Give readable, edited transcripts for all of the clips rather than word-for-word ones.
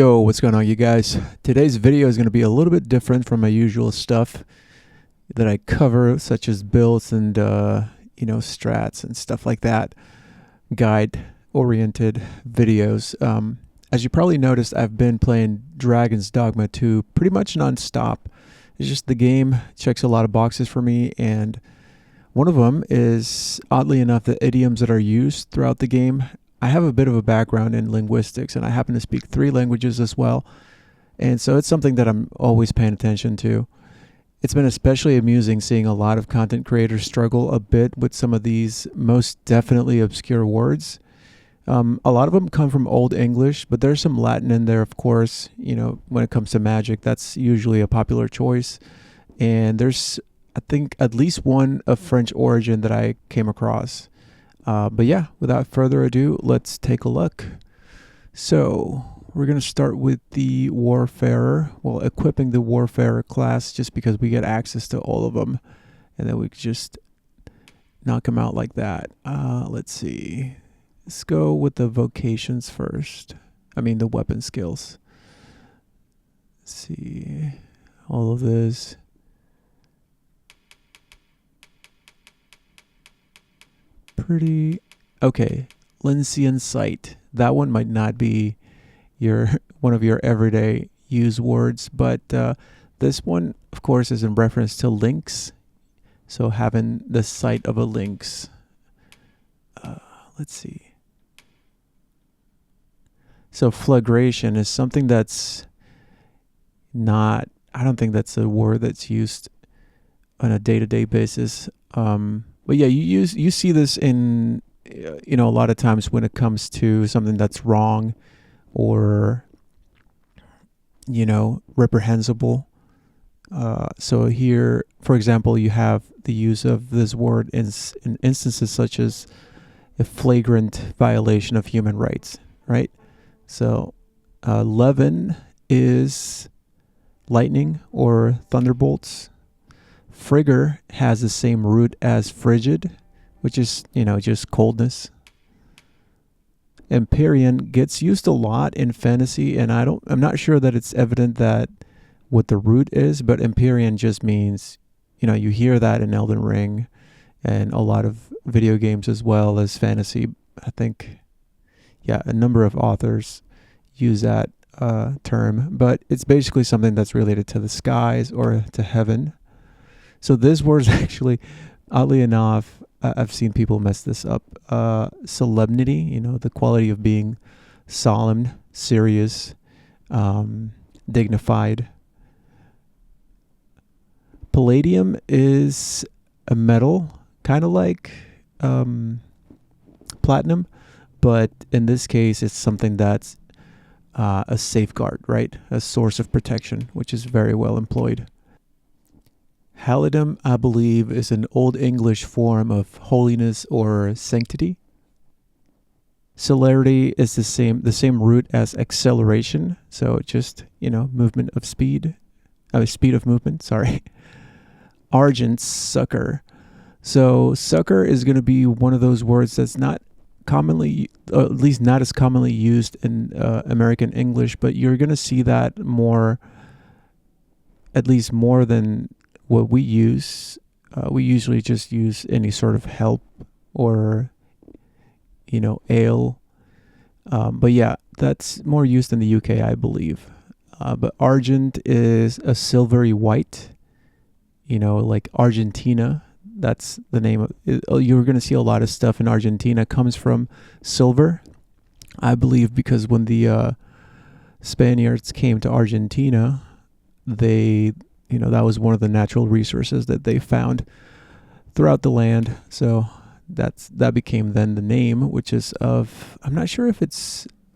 Yo, what's going on, you guys? Today's video is going to be a little bit different from my usual stuff that I cover, such as builds and strats and stuff like that, guide-oriented videos. As you probably noticed, I've been playing Dragon's Dogma 2 pretty much non-stop. It's just the game checks a lot of boxes for me, and one of them is, oddly enough, the idioms that are used throughout the game. I have a bit of a background in linguistics, and I happen to speak 3 languages as well. And so it's something that I'm always paying attention to. It's been especially amusing seeing a lot of content creators struggle a bit with some of these most definitely obscure words. A lot of them come from Old English, but there's some Latin in there, of course. You know, when it comes to magic, that's usually a popular choice. And there's, I think, at least one of French origin that I came across. But yeah, without further ado, let's take a look. So we're going to start with the Warfarer. Well, equipping the Warfarer class just because we get access to all of them. And then we can just knock them out like that. Let's see. Let's go with the vocations first. I mean, the weapon skills. Let's see. All of this. Pretty okay. Lincian sight. That one might not be one of your everyday use words, but this one, of course, is in reference to lynx. So having the sight of a lynx. Let's see. So flagration is something that's not. I don't think that's a word that's used on a day-to-day basis. But yeah, you see this in a lot of times when it comes to something that's wrong or reprehensible. So here, for example, you have the use of this word in instances such as a flagrant violation of human rights, right? So levin is lightning or thunderbolts. Frigger has the same root as frigid, which is, just coldness. Empyrean gets used a lot in fantasy, and I'm not sure that it's evident that what the root is, but Empyrean just means, you hear that in Elden Ring and a lot of video games as well as fantasy. I think, yeah, a number of authors use that term, but it's basically something that's related to the skies or to heaven. So this word is actually, oddly enough, I've seen people mess this up. Solemnity, the quality of being solemn, serious, dignified. Palladium is a metal, kind of like platinum, but in this case, it's something that's a safeguard, right? A source of protection, which is very well employed. Halidom, I believe, is an Old English form of holiness or sanctity. Celerity is the same root as acceleration, so just movement of speed, speed of movement. Sorry. Argent, succor. So succor is going to be one of those words that's not commonly, at least not as commonly used in American English, but you're going to see that more, at least more than what we use. We usually just use any sort of help or ale, but yeah, that's more used in the UK, I believe. But argent is a silvery white, like Argentina. That's the name of it. You're going to see a lot of stuff in Argentina comes from silver, I believe, because when the Spaniards came to Argentina, they that was one of the natural resources that they found throughout the land. So that became then the name, which is I'm not sure if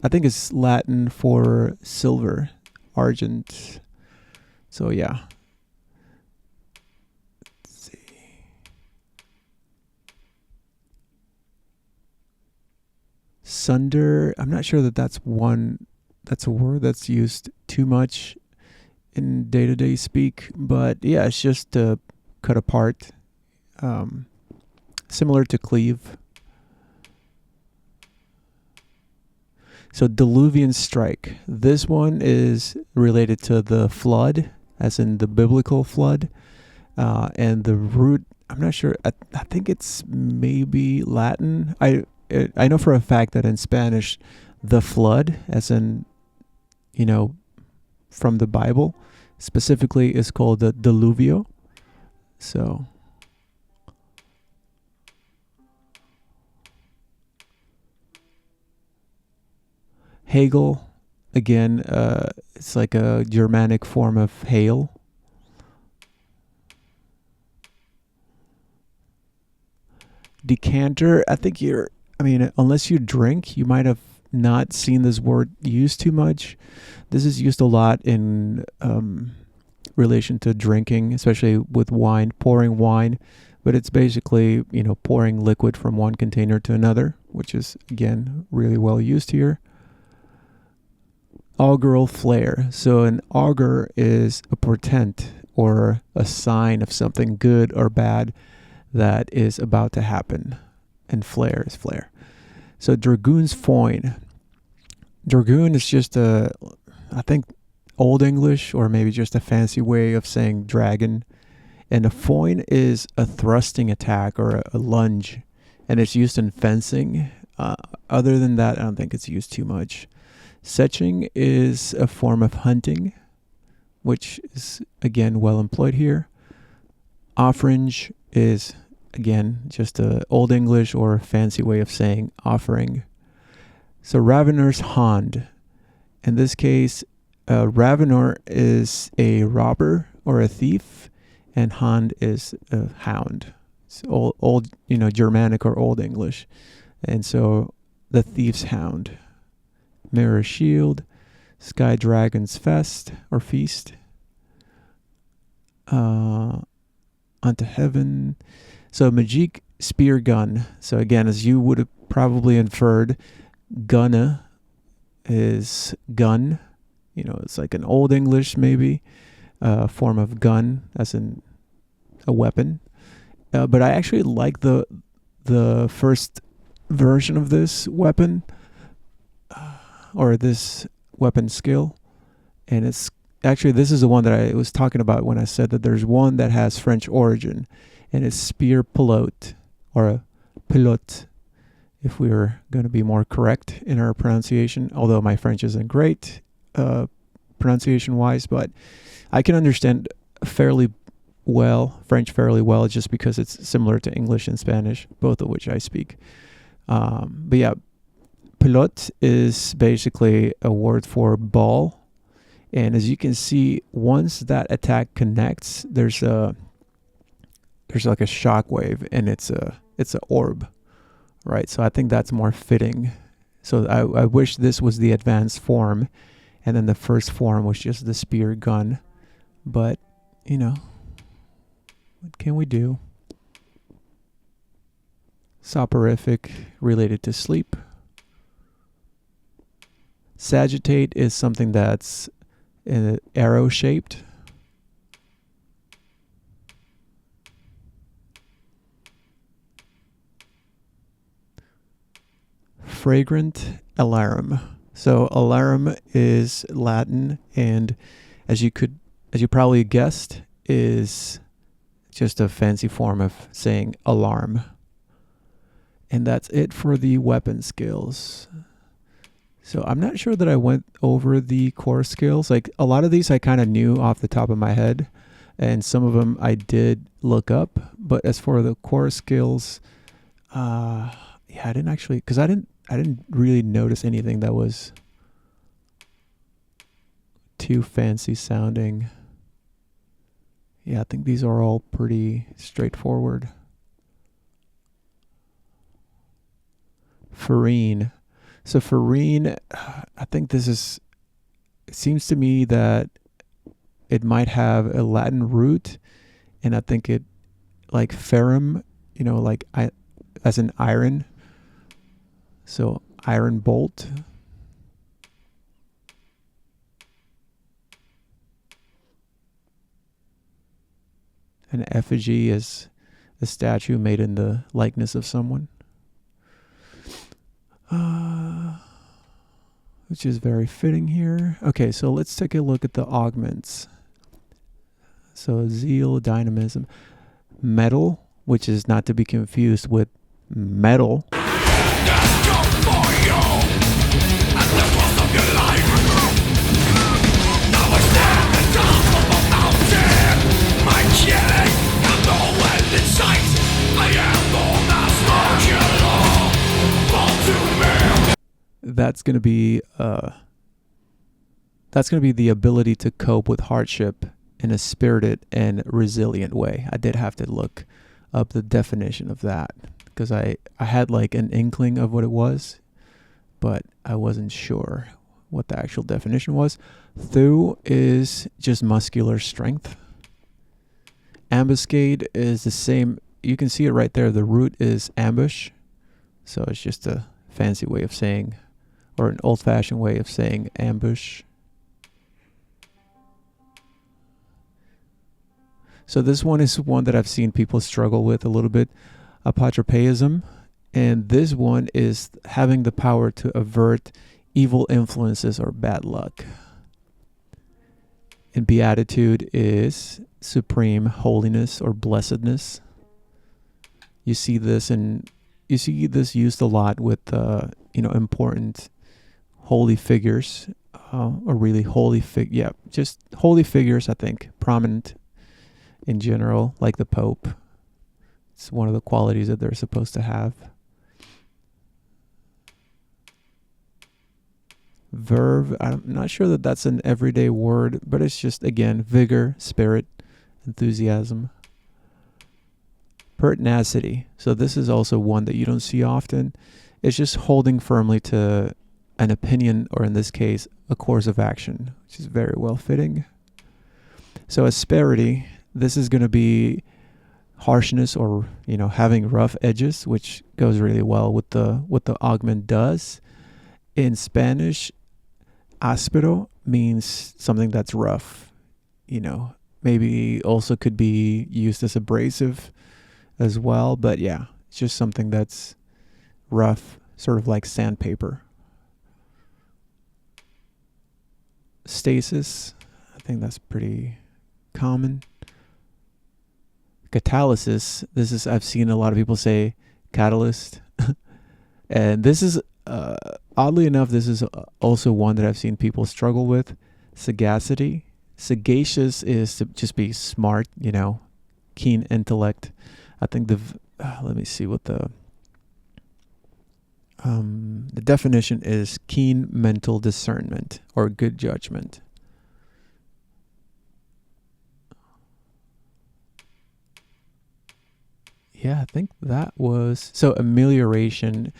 I think it's Latin for silver, argent. So yeah. Let's see. Sunder, I'm not sure that's a word that's used too much in day-to-day speak, but yeah, it's just to cut apart, similar to cleave. So diluvian strike. This one is related to the flood, as in the biblical flood. And the root, I'm not sure. I think it's maybe Latin. I know for a fact that in Spanish, the flood, as in, you know, from the Bible, specifically is called the diluvio. So Hagel, again, it's like a Germanic form of hail. Decanter, I mean, unless you drink, you might have not seen this word used too much. This is used a lot in relation to drinking, especially with wine, pouring wine. But it's basically, pouring liquid from one container to another, which is, again, really well used here. Augural flare. So an augur is a portent or a sign of something good or bad that is about to happen. And flare is flare. So dragoon's foin. Dragoon is just I think, Old English or maybe just a fancy way of saying dragon. And a foin is a thrusting attack or a lunge. And it's used in fencing. Other than that, I don't think it's used too much. Setching is a form of hunting, which is, again, well employed here. Offringe is, again, just a Old English or fancy way of saying offering. So Ravenor's Hond. In this case, Ravenor is a robber or a thief, and Hond is a hound. It's old, Germanic or Old English. And so the thief's hound. Mirror Shield, Sky Dragon's Fest or Feast, Unto Heaven. So Magic Spear Gun. So again, as you would have probably inferred, Gunna is gun. It's like an Old English maybe form of gun, as in a weapon. But I actually like the first version of this weapon. Or this weapon skill. And it's actually, this is the one that I was talking about when I said that there's one that has French origin, and it's spear pilote, or a pilote, if we were going to be more correct in our pronunciation, although my French isn't great pronunciation wise, but I can understand French fairly well, just because it's similar to English and Spanish, both of which I speak. But yeah, pilote is basically a word for ball, and as you can see, once that attack connects, there's like a shock wave, and it's a orb, right? So I think that's more fitting. So I wish this was the advanced form, and then the first form was just the spear gun. But what can we do? Soporific, related to sleep. Sagittate is something that's arrow shaped. Fragrant alarum. So alarum is Latin, and as you probably guessed, is just a fancy form of saying alarm. And that's it for the weapon skills. So I'm not sure that I went over the core skills. Like, a lot of these I kind of knew off the top of my head, and some of them I did look up. But as for the core skills, I didn't actually, because I didn't really notice anything that was too fancy sounding. Yeah, I think these are all pretty straightforward. Farine. So farine, I think it seems to me that it might have a Latin root, and I think it, like ferrum, as in iron. So iron bolt. An effigy is a statue made in the likeness of someone. which is very fitting here. Okay, so let's take a look at the augments. So zeal, dynamism, metal, which is not to be confused with metal. That's going to be the ability to cope with hardship in a spirited and resilient way. I did have to look up the definition of that because I had like an inkling of what it was, but I wasn't sure what the actual definition was. Thew is just muscular strength. Ambuscade is the same. You can see it right there. The root is ambush. So it's just a fancy way of saying, or an old-fashioned way of saying ambush. So this one is one that I've seen people struggle with a little bit, apotropeism. And this one is having the power to avert evil influences or bad luck. And beatitude is supreme holiness or blessedness. You see this used a lot with important holy figures, or really holy just holy figures, I think, prominent in general, like the Pope. It's one of the qualities that they're supposed to have. Verve, I'm not sure that that's an everyday word, but it's just, again, vigor, spirit, enthusiasm. Pertinacity. So this is also one that you don't see often. It's just holding firmly to an opinion, or in this case, a course of action, which is very well fitting. So asperity, this is going to be harshness, or having rough edges, which goes really well with what the augment does. In Spanish, áspero means something that's rough. Maybe also could be used as abrasive as well, but yeah, it's just something that's rough, sort of like sandpaper. Stasis, I think that's pretty common. Catalysis, I've seen a lot of people say catalyst. And this is, oddly enough, this is also one that I've seen people struggle with. Sagacity. Sagacious is to just be smart, keen intellect. I think let me see what the definition is: keen mental discernment or good judgment. Yeah, I think that was... So amelioration,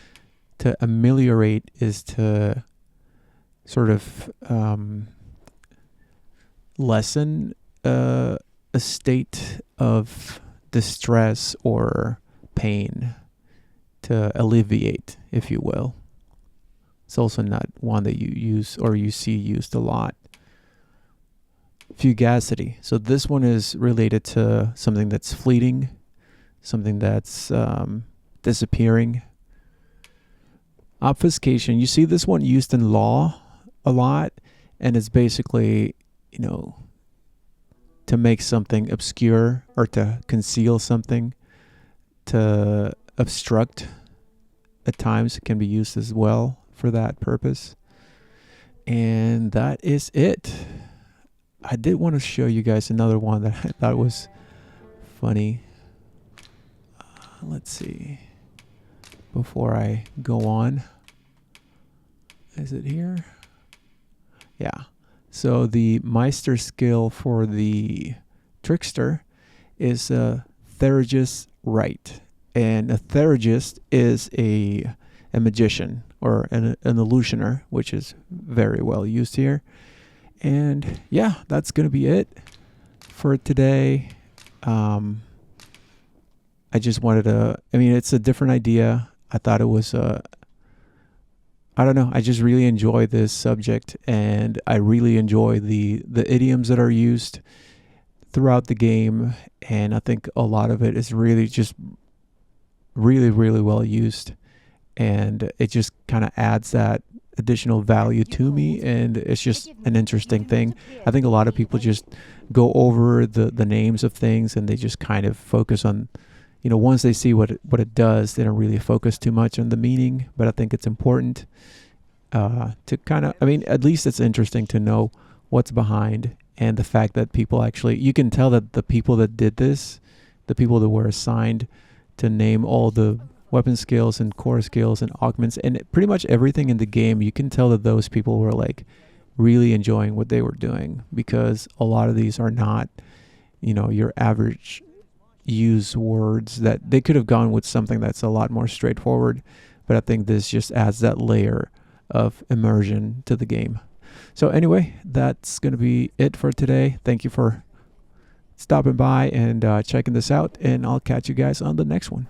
to ameliorate is to sort of lessen a state of distress or pain, to alleviate, if you will. It's also not one that you use or you see used a lot. Fugacity. So this one is related to something that's fleeting, something that's disappearing. Obfuscation. You see this one used in law a lot, and it's basically, to make something obscure or to conceal something, to obstruct. At times it can be used as well for that purpose. And that is it. I did want to show you guys another one that I thought was funny. Let's see. Before I go on. Is it here? Yeah. So the Meister skill for the trickster is a Theurgist Rite. And a Theurgist is a magician or an illusioner, which is very well used here. And yeah, that's going to be it for today. I just wanted to, it's a different idea. I thought it was, I don't know. I just really enjoy this subject, and I really enjoy the idioms that are used throughout the game. And I think a lot of it is really just really, really well used. And it just kind of adds that additional value to me, and it's just an interesting thing. I think a lot of people just go over the names of things, and they just kind of focus on, once they see what it does, they don't really focus too much on the meaning. But I think it's important to kind of, at least it's interesting to know what's behind, and the fact that people actually, you can tell that the people that did this, the people that were assigned to name all the weapon skills and core skills and augments and pretty much everything in the game, you can tell that those people were like really enjoying what they were doing, because a lot of these are not, your average use words, that they could have gone with something that's a lot more straightforward. But I think this just adds that layer of immersion to the game. So anyway, that's going to be it for today. Thank you for stopping by and checking this out, and I'll catch you guys on the next one.